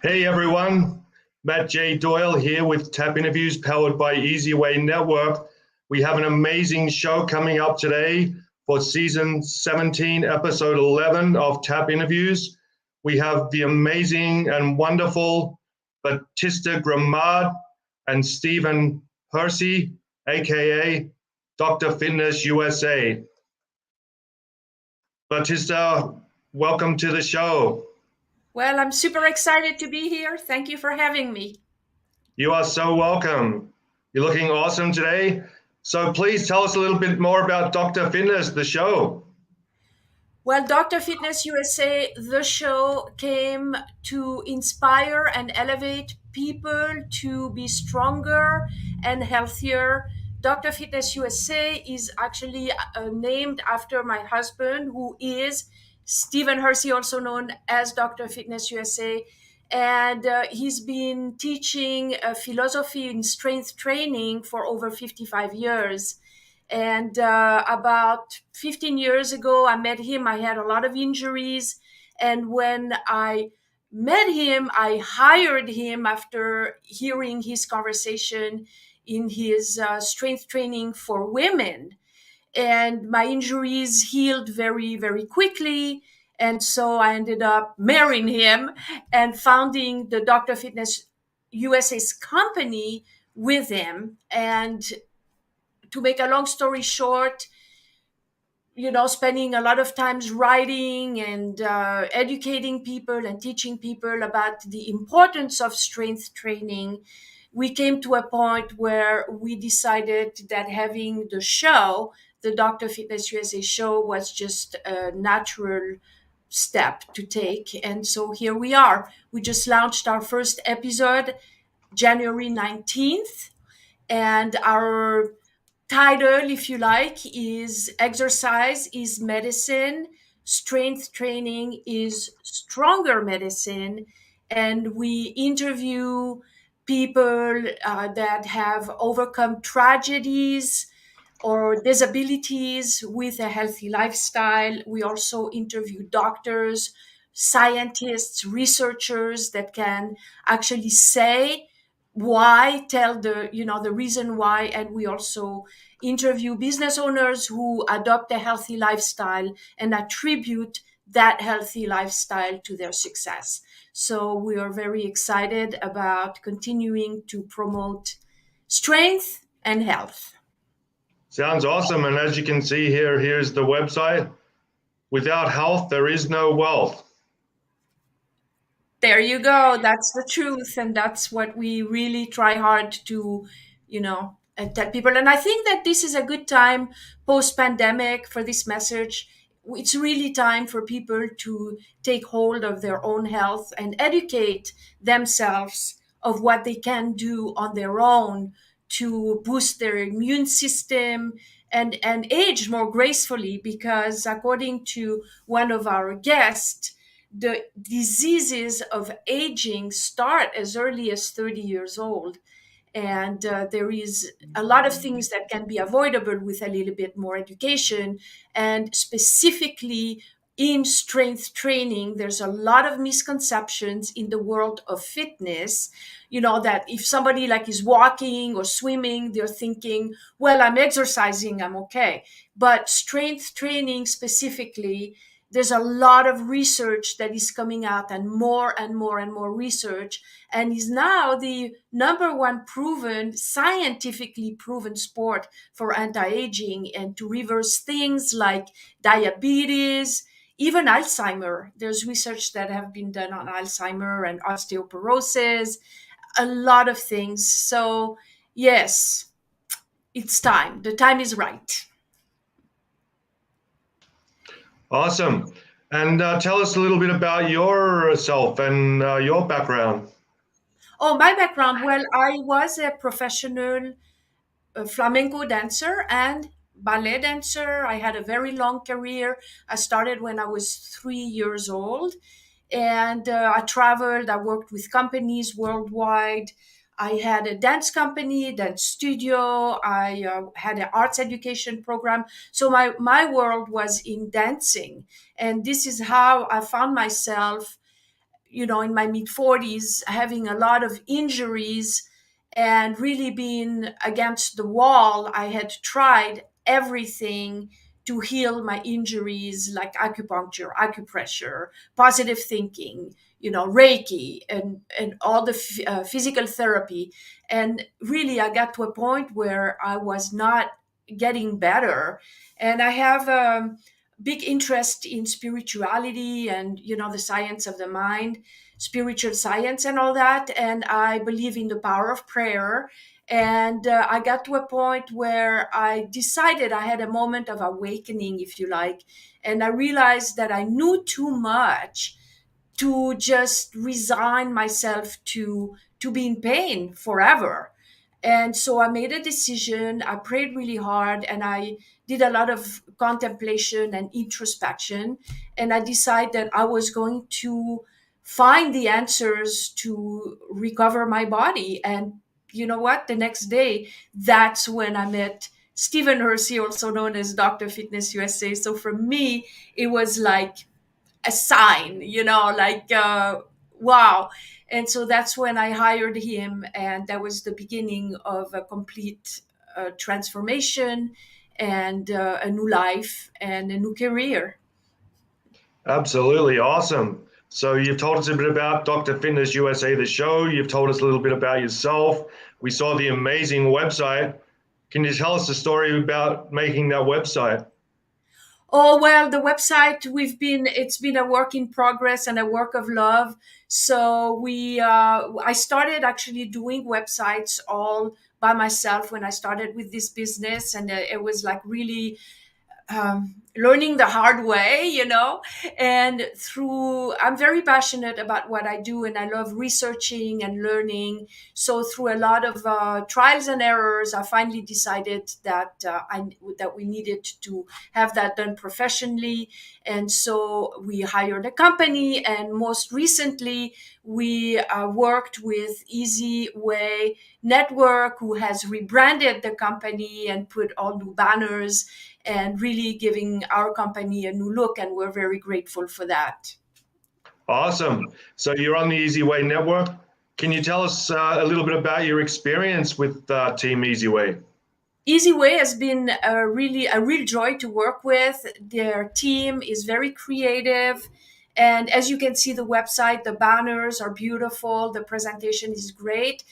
Hey everyone, Matt J. Doyle here with Tap Interviews powered by Easy Way Network. We have an amazing show coming up today for season 17, episode 11 of Tap Interviews. We have the amazing and wonderful Batista Gremaud and Stephen Hercy, aka Dr. Fitness USA. Batista, welcome to the show. Well, I'm super excited to be here. Thank you for having me. You are so welcome. You're looking awesome today. So please tell us a little bit more about Dr. Fitness, the show. Well, Dr. Fitness USA, the show came to inspire and elevate people to be stronger and healthier. Dr. Fitness USA is actually named after my husband, who is Stephen Hercy, also known as Dr. Fitness USA. And he's been teaching philosophy in strength training for over 55 years. And about 15 years ago, I met him. I had a lot of injuries. And when I met him, I hired him after hearing his conversation in his strength training for women. And my injuries healed very, very quickly. And so I ended up marrying him and founding the Dr. Fitness USA's company with him. And to make a long story short, spending a lot of times writing and educating people and teaching people about the importance of strength training, we came to a point where we decided that having the show, the Dr. Fitness USA show, was just a natural step to take. And so here we are. We just launched our first episode January 19th, and our title, if you like, is Exercise is Medicine, Strength Training is Stronger Medicine. And we interview people that have overcome tragedies or disabilities with a healthy lifestyle. We also interview doctors, scientists, researchers that can actually say why, tell the reason why. And we also interview business owners who adopt a healthy lifestyle and attribute that healthy lifestyle to their success. So we are very excited about continuing to promote strength and health. Sounds awesome. And as you can see here, here's the website. Without health, there is no wealth. There you go. That's the truth. And that's what we really try hard to, tell people. And I think that this is a good time post pandemic for this message. It's really time for people to take hold of their own health and educate themselves of what they can do on their own to boost their immune system and age more gracefully. Because according to one of our guests, the diseases of aging start as early as 30 years old. And there is a lot of things that can be avoidable with a little bit more education. And specifically in strength training, there's a lot of misconceptions in the world of fitness. That if somebody like is walking or swimming, they're thinking, well, I'm exercising, I'm okay. But strength training specifically, there's a lot of research that is coming out, and more and more and more research, and is now the number one proven, scientifically proven sport for anti-aging and to reverse things like diabetes, even Alzheimer. There's research that have been done on Alzheimer and osteoporosis, a lot of things. So yes, it's time. The time is right. Awesome. And tell us a little bit about yourself and your background. Oh, my background. Well, I was a professional flamenco dancer and ballet dancer. I had a very long career. I started when I was 3 years old, and I traveled. I worked with companies worldwide. I had a dance company, dance studio. I had an arts education program. So my world was in dancing, and this is how I found myself in my mid 40s, having a lot of injuries and really being against the wall. I had tried everything to heal my injuries, like acupuncture, acupressure, positive thinking, Reiki, and all the physical therapy. And really, I got to a point where I was not getting better. And I have a big interest in spirituality and, the science of the mind, spiritual science, and all that. And I believe in the power of prayer. And I got to a point where I decided, I had a moment of awakening, if you like. And I realized that I knew too much to just resign myself to be in pain forever. And so I made a decision. I prayed really hard, and I did a lot of contemplation and introspection. And I decided that I was going to find the answers to recover my body. And you know what? The next day, that's when I met Stephen Hercy, also known as Dr. Fitness USA. So for me, it was like a sign, like, wow. And so that's when I hired him. And that was the beginning of a complete transformation and a new life and a new career. Absolutely awesome. So you've told us a bit about Dr. Fitness USA, the show. You've told us a little bit about yourself. We saw the amazing website. Can you tell us the story about making that website? Oh, well, the website, it's been a work in progress and a work of love. So I started actually doing websites all by myself when I started with this business. And it was like really learning the hard way, and I'm very passionate about what I do, and I love researching and learning. So through a lot of trials and errors, I finally decided that that we needed to have that done professionally. And so we hired a company, and most recently we worked with Easy Way Network, who has rebranded the company and put all new banners and really giving our company a new look. And we're very grateful for that. Awesome. So you're on the Easy Way Network. Can you tell us a little bit about your experience with Team Easy Way? Easy Way has been a real joy to work with. Their team is very creative. And as you can see, the website, the banners are beautiful. The presentation is great.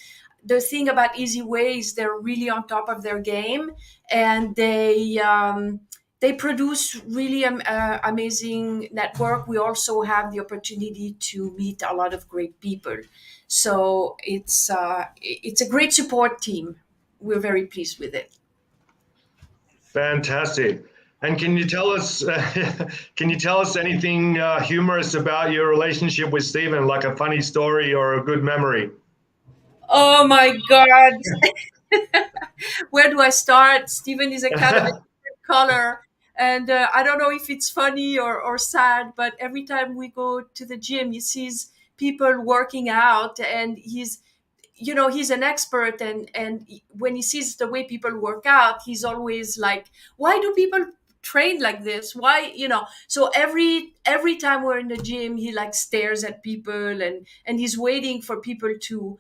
The thing about Easy Way is they're really on top of their game, and they produce really amazing network. We also have the opportunity to meet a lot of great people. So it's a great support team. We're very pleased with it. Fantastic. And can you tell us anything humorous about your relationship with Stephen, like a funny story or a good memory? Oh my God. Where do I start? Stephen is a kind of a different color. And I don't know if it's funny or sad, but every time we go to the gym, he sees people working out, and he's an expert. And when he sees the way people work out, he's always like, why do people train like this? Why, so every time we're in the gym, he like stares at people, and he's waiting for people to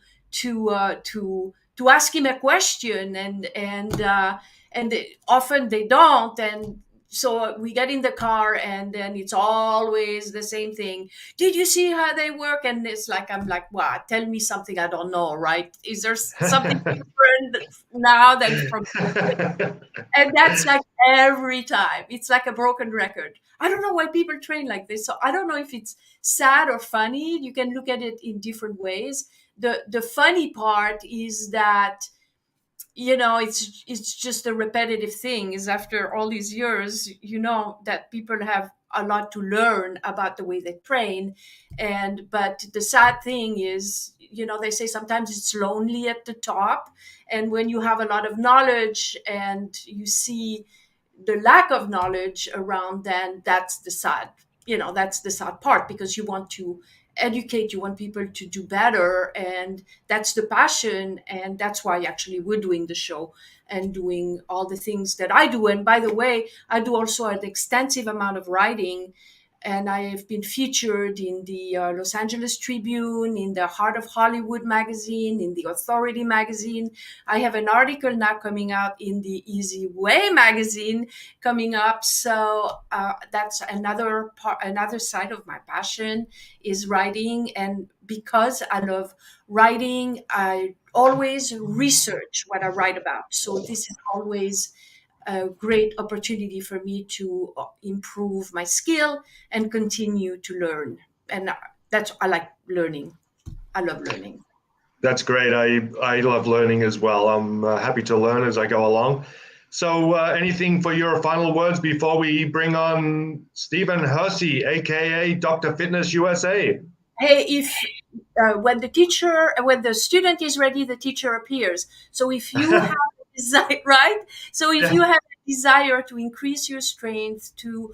ask him a question. And often they don't. And so we get in the car, and then it's always the same thing. Did you see how they work? And it's like, I'm like, wow, tell me something I don't know, right? Is there something different now than from? And that's like every time. It's like a broken record. I don't know why people train like this. So I don't know if it's sad or funny. You can look at it in different ways. The funny part is that, it's just a repetitive thing. Is after all these years, that people have a lot to learn about the way they train. But the sad thing is, they say sometimes it's lonely at the top. And when you have a lot of knowledge and you see the lack of knowledge around, then that's the sad part, because you want to educate, you want people to do better. And that's the passion. And that's why actually we're doing the show and doing all the things that I do. And by the way, I do also an extensive amount of writing. and I have been featured in the Los Angeles Tribune, in the Heart of Hollywood magazine, in the Authority magazine. I have an article now coming out in the Easy Way magazine coming up. So that's another part, another side of my passion is writing. And because I love writing, I always research what I write about. So this is always a great opportunity for me to improve my skill and continue to learn. And that's, I like learning. I love learning. That's great. I love learning as well. I'm happy to learn as I go along. So anything for your final words before we bring on Stephen Hercy, aka Dr. Fitness USA? Hey, if when the student is ready, the teacher appears. So if you have a desire, right? So if you have a desire to increase your strength, to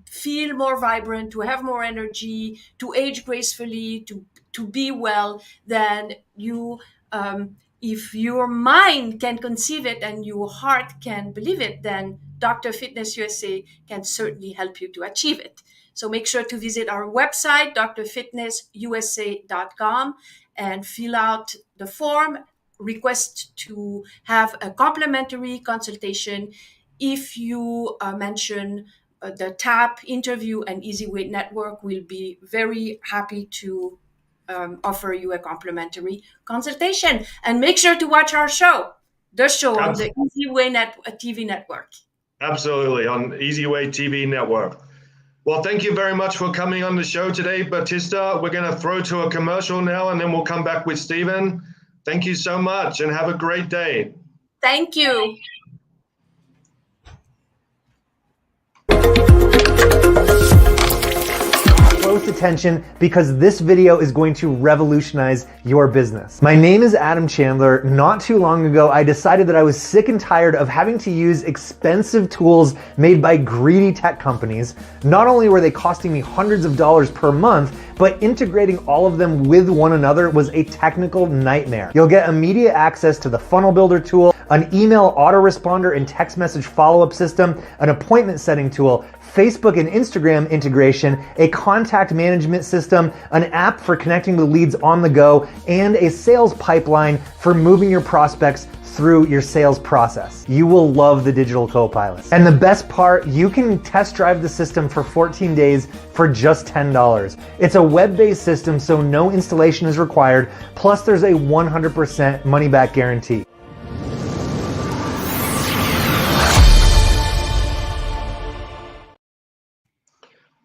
feel more vibrant, to have more energy, to age gracefully, to be well, then you, if your mind can conceive it and your heart can believe it, then Dr. Fitness USA can certainly help you to achieve it. So make sure to visit our website, drfitnessusa.com, and fill out the form, request to have a complimentary consultation. If you mention the TAP interview and Easy Weight Network, we'll be very happy to offer you a complimentary consultation. And make sure to watch our show, the show on the Easy Way TV network. Absolutely, on Easy Way TV network. Well, thank you very much for coming on the show today, Batista. We're going to throw to a commercial now, and then we'll come back with Stephen. Thank you so much, and have a great day. Thank you. Close attention because this video is going to revolutionize your business. My name is Adam Chandler. Not too long ago, I decided that I was sick and tired of having to use expensive tools made by greedy tech companies. Not only were they costing me hundreds of dollars per month, but integrating all of them with one another was a technical nightmare. You'll get immediate access to the funnel builder tool, an email autoresponder and text message follow-up system, an appointment setting tool, Facebook and Instagram integration, a contact management system, an app for connecting with leads on the go, and a sales pipeline for moving your prospects through your sales process. You will love the digital co-pilots. And the best part, you can test drive the system for 14 days for just $10. It's a web-based system, so no installation is required. Plus there's a 100% money back guarantee.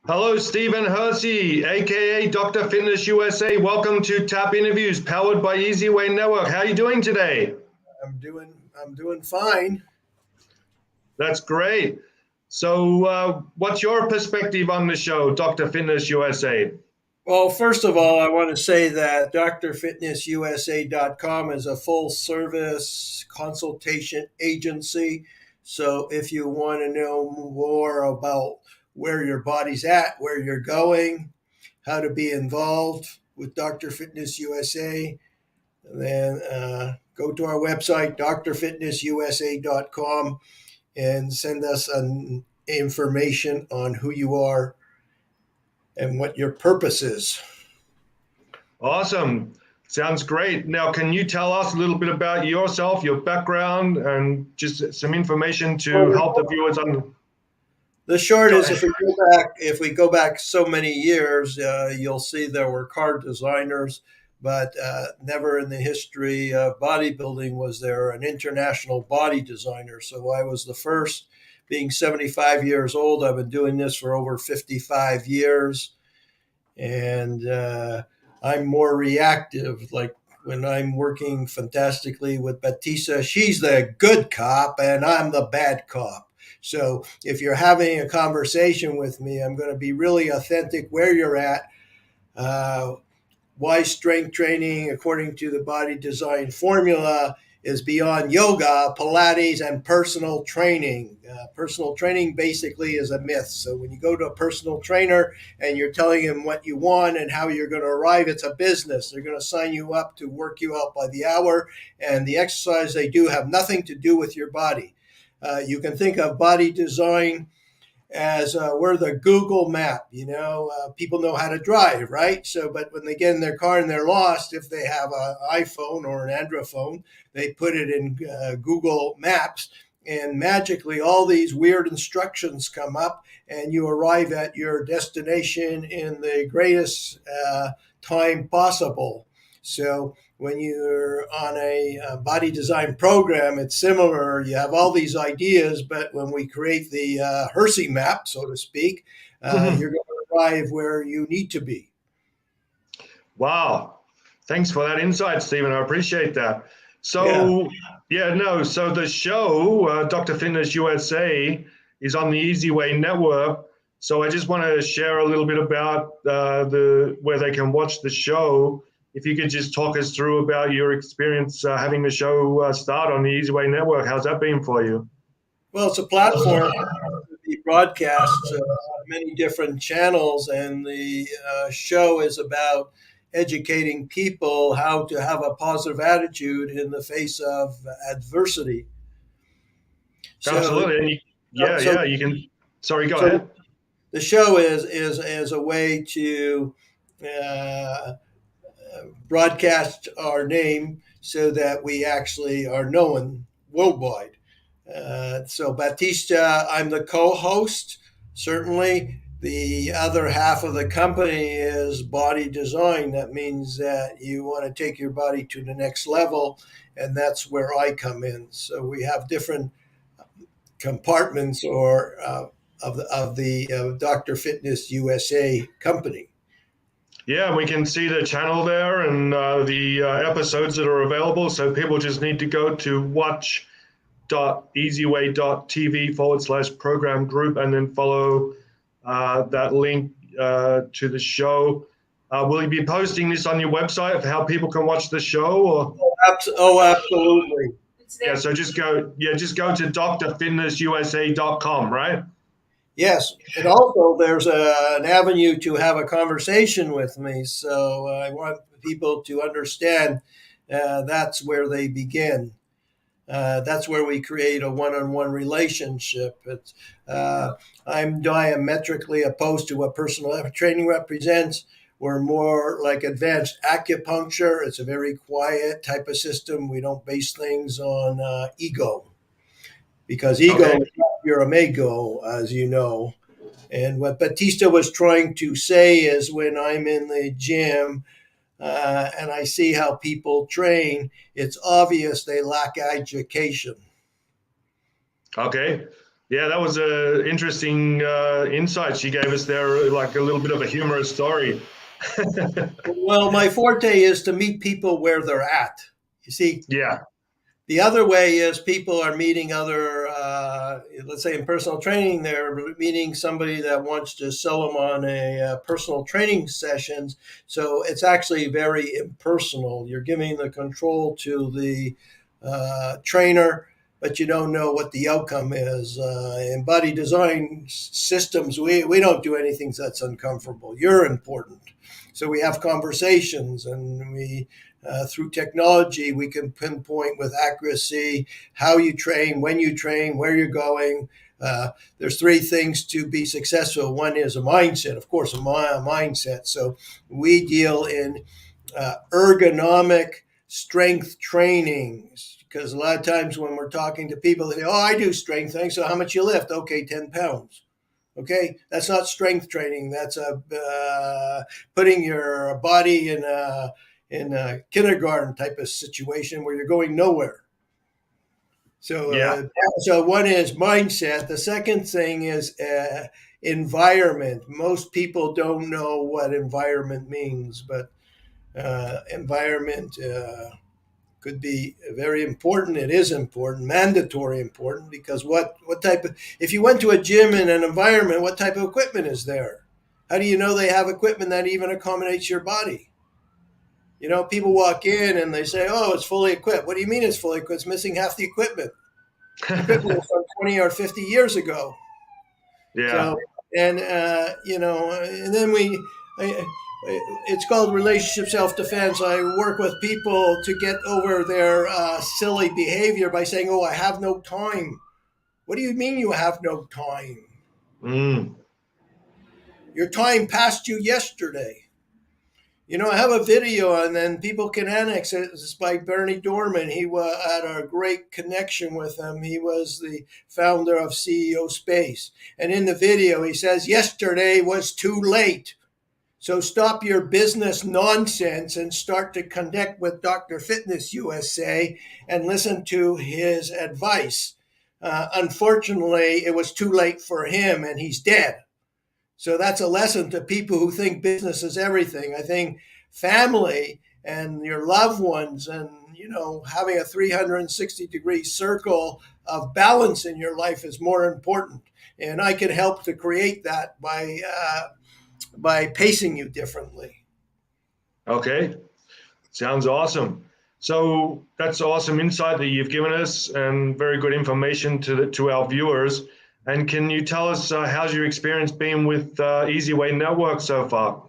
Hello, Stephen Hercy, aka Dr. Fitness USA. Welcome to TAP Interviews, powered by Easy Way Network. How are you doing today? I'm doing fine. That's great. So what's your perspective on the show, Dr. Fitness USA? Well, first of all, I want to say that drfitnessusa.com is a full service consultation agency. So if you want to know more about where your body's at, where you're going, how to be involved with Dr. Fitness USA, then go to our website, drfitnessusa.com, and send us an information on who you are and what your purpose is. Awesome. Sounds great. Now, can you tell us a little bit about yourself, your background, and just some information to help the viewers on? The short is, if we go back so many years, you'll see there were car designers, but never in the history of bodybuilding was there an international body designer. So I was the first. Being 75 years old, I've been doing this for over 55 years, and I'm more reactive. Like when I'm working fantastically with Batista, she's the good cop, and I'm the bad cop. So if you're having a conversation with me, I'm going to be really authentic where you're at. Why strength training, according to the body design formula, is beyond yoga, Pilates, and personal training. Personal training basically is a myth. So when you go to a personal trainer and you're telling him what you want and how you're going to arrive, it's a business. They're going to sign you up to work you out by the hour, and the exercise they do have nothing to do with your body. You can think of body design as we're the Google map. People know how to drive, right? So, but when they get in their car and they're lost, if they have an iPhone or an Android phone, they put it in Google Maps, and magically all these weird instructions come up, and you arrive at your destination in the greatest time possible. So when you're on a body design program, it's similar. You have all these ideas, but when we create the Hercy map, so to speak, you're going to arrive where you need to be. Wow. Thanks for that insight, Stephen. I appreciate that. So, so the show, Dr. Fitness USA, is on the Easy Way Network. So I just want to share a little bit about where they can watch the show. If you could just talk us through about your experience having the show start on the Easy Way Network. How's that been for you? Well, it's a platform that broadcasts many different channels, and the show is about educating people how to have a positive attitude in the face of adversity. Absolutely. You can. Sorry, go ahead. The show is a way to broadcast our name so that we actually are known worldwide. So Batista, I'm the co-host. Certainly, the other half of the company is body design. That means that you want to take your body to the next level, and that's where I come in. So we have different compartments of the Dr. Fitness USA company. Yeah, we can see the channel there and the episodes that are available. So people just need to go to watch.easyway.tv/program group and then follow that link to the show. Will you be posting this on your website of how people can watch the show? Or? Oh, absolutely. Yeah, so just go to drfitnessusa.com, right? Yes, and also there's an avenue to have a conversation with me. So I want people to understand that's where they begin. That's where we create a one-on-one relationship. I'm diametrically opposed to what personal training represents. We're more like advanced acupuncture. It's a very quiet type of system. We don't base things on ego, because ego is not your amigo, as you know. And what Batista was trying to say is, when I'm in the gym and I see how people train, it's obvious they lack education. Okay. Yeah, that was an interesting insight she gave us there, like a little bit of a humorous story. Well, my forte is to meet people where they're at. You see? Yeah. The other way is people are meeting other, let's say in personal training, they're meeting somebody that wants to sell them on a personal training sessions. So it's actually very impersonal. You're giving the control to the trainer, but you don't know what the outcome is. In body design systems, we don't do anything that's uncomfortable. You're important. So we have conversations, and we through technology, we can pinpoint with accuracy how you train, when you train, where you're going. There's three things to be successful. One is a mindset, of course, a mindset. So we deal in ergonomic strength training, because a lot of times when we're talking to people, they say, oh, I do strength training. So how much you lift? Okay, 10 pounds. Okay, that's not strength training. That's putting your body in a kindergarten type of situation where you're going nowhere. So, so one is mindset. The second thing is environment. Most people don't know what environment means, but environment could be very important. It is important, mandatory important, because what type of, if you went to a gym in an environment, what type of equipment is there? How do you know they have equipment that even accommodates your body? You know, people walk in and they say, oh, it's fully equipped. What do you mean it's fully equipped? It's missing half the equipment. The equipment was from 20 or 50 years ago. Yeah. So, and, and then it's called relationship self-defense. I work with people to get over their silly behavior by saying, oh, I have no time. What do you mean you have no time? Mm. Your time passed you yesterday. I have a video, and then people can annex it. It's by Bernie Dorman. He had a great connection with him. He was the founder of CEO Space. And in the video, he says, yesterday was too late. So stop your business nonsense and start to connect with Dr. Fitness USA and listen to his advice. Unfortunately, it was too late for him, and he's dead. So that's a lesson to people who think business is everything. I think family and your loved ones and, having a 360-degree circle of balance in your life is more important. And I can help to create that by pacing you differently. Okay. Sounds awesome. So that's awesome insight that you've given us and very good information to our viewers. And can you tell us how's your experience been with Easy Way Network so far?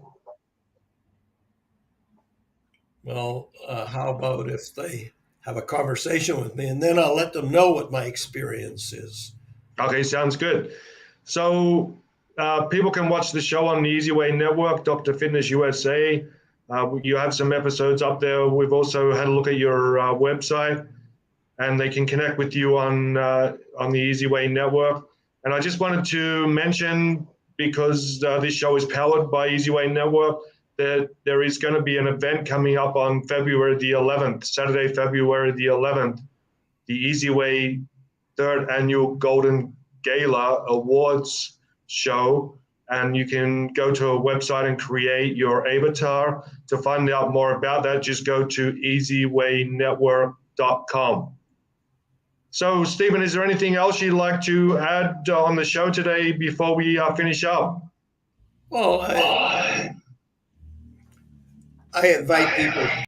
Well, how about if they have a conversation with me, and then I'll let them know what my experience is. Okay, sounds good. So people can watch the show on the Easy Way Network, Dr. Fitness USA. You have some episodes up there. We've also had a look at your website, and they can connect with you on the Easy Way Network. And I just wanted to mention, because this show is powered by Easy Way Network, that there is going to be an event coming up on February the 11th, Saturday, February the 11th, the Easy Way third annual Golden Gala Awards show. And you can go to a website and create your avatar. To find out more about that, just go to easywaynetwork.com. So, Stephen, is there anything else you'd like to add on the show today before we finish up? Well, I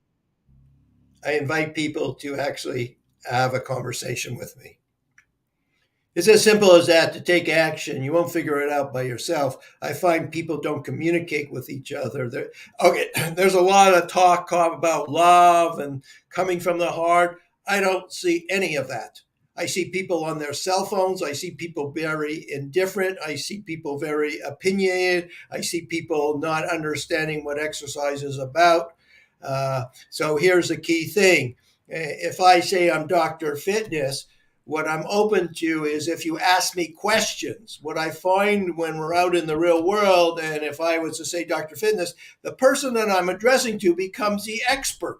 invite people to actually have a conversation with me. It's as simple as that, to take action. You won't figure it out by yourself. I find people don't communicate with each other. There's a lot of talk about love and coming from the heart. I don't see any of that. I see people on their cell phones. I see people very indifferent. I see people very opinionated. I see people not understanding what exercise is about. So here's the key thing. If I say I'm Dr. Fitness, what I'm open to is if you ask me questions. What I find when we're out in the real world, and if I was to say Dr. Fitness, the person that I'm addressing to becomes the expert.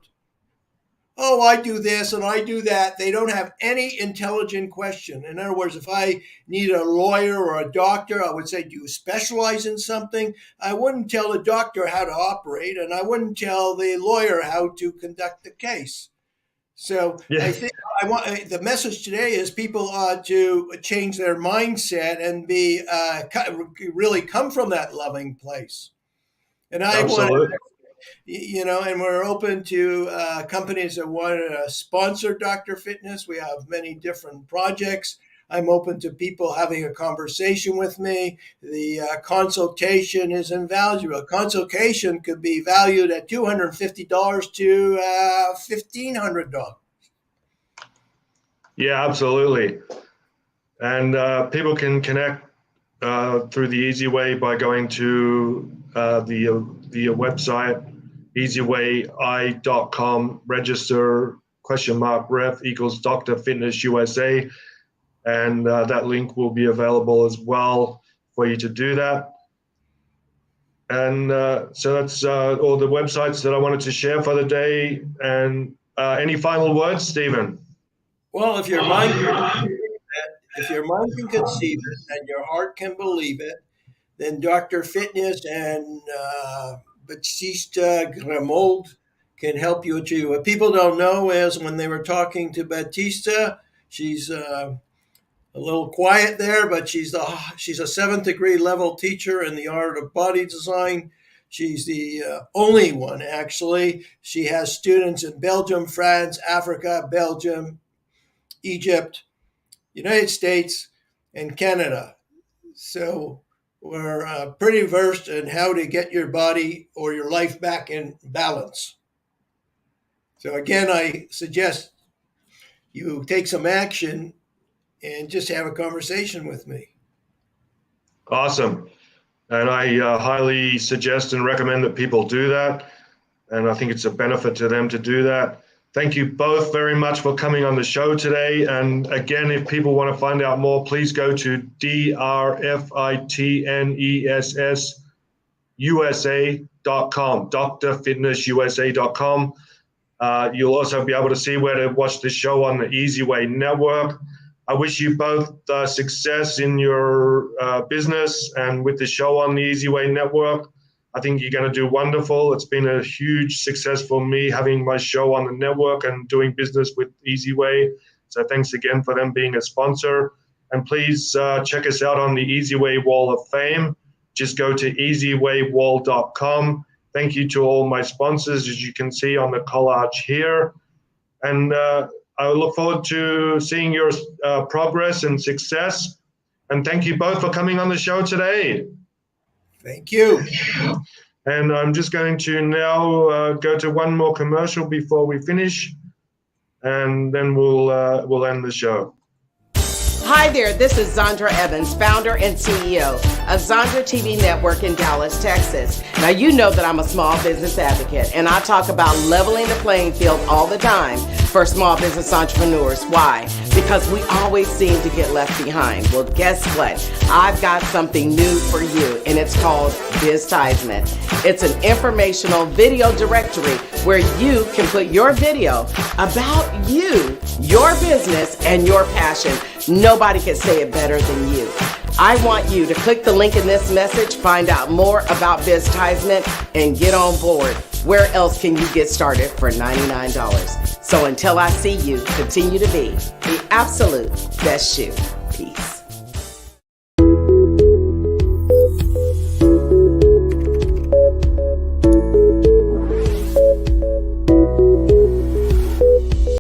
Oh, I do this and I do that. They don't have any intelligent question. In other words, if I need a lawyer or a doctor, I would say, do you specialize in something? I wouldn't tell the doctor how to operate, and I wouldn't tell the lawyer how to conduct the case. So yeah. I think the message today is people ought to change their mindset and be really come from that loving place. And I want, and we're open to companies that want to sponsor Dr. Fitness. We have many different projects. I'm open to people having a conversation with me. The consultation is invaluable. A consultation could be valued at $250 to $1,500. Yeah, absolutely. And people can connect through the Easy Way by going to the website, easywayi.com, register, !ref equals Dr. Fitness USA. And that link will be available as well for you to do that. And so that's all the websites that I wanted to share for the day. And any final words, Stephen? Well, if your mind can conceive it and your heart can believe it, then Dr. Fitness and Batista Gremaud can help you achieve. What people don't know is when they were talking to Batista, she's a little quiet there, but she's a 7th degree level teacher in the art of body design. She's the only one, actually. She has students in Belgium, France, Africa, Belgium, Egypt, United States, and Canada. So we're pretty versed in how to get your body or your life back in balance. So again, I suggest you take some action and just have a conversation with me. Awesome. And I highly suggest and recommend that people do that. And I think it's a benefit to them to do that. Thank you both very much for coming on the show today. And again, if people want to find out more, please go to drfitnessusa.com, drfitnessusa.com. You'll also be able to see where to watch the show on the Easy Way Network. I wish you both success in your business and with the show on the Easy Way Network. I think you're going to do wonderful. It's been a huge success for me having my show on the network and doing business with Easy Way. So thanks again for them being a sponsor. And please check us out on the Easy Way Wall of Fame. Just go to easywaywall.com. Thank you to all my sponsors, as you can see on the collage here. And I look forward to seeing your progress and success. And thank you both for coming on the show today. Thank you. And I'm just going to now go to one more commercial before we finish, and then we'll end the show. Hi there, this is Zandra Evans, founder and CEO of Zandra TV Network in Dallas, Texas. Now, you know that I'm a small business advocate, and I talk about leveling the playing field all the time for small business entrepreneurs. Why? Because we always seem to get left behind. Well, guess what? I've got something new for you, and it's called Biztisement. It's an informational video directory where you can put your video about you, your business, and your passion. Nobody can say it better than you. I want you to click the link in this message, find out more about Biztisement, and get on board. Where else can you get started for $99? So until I see you, continue to be the absolute best you. Peace.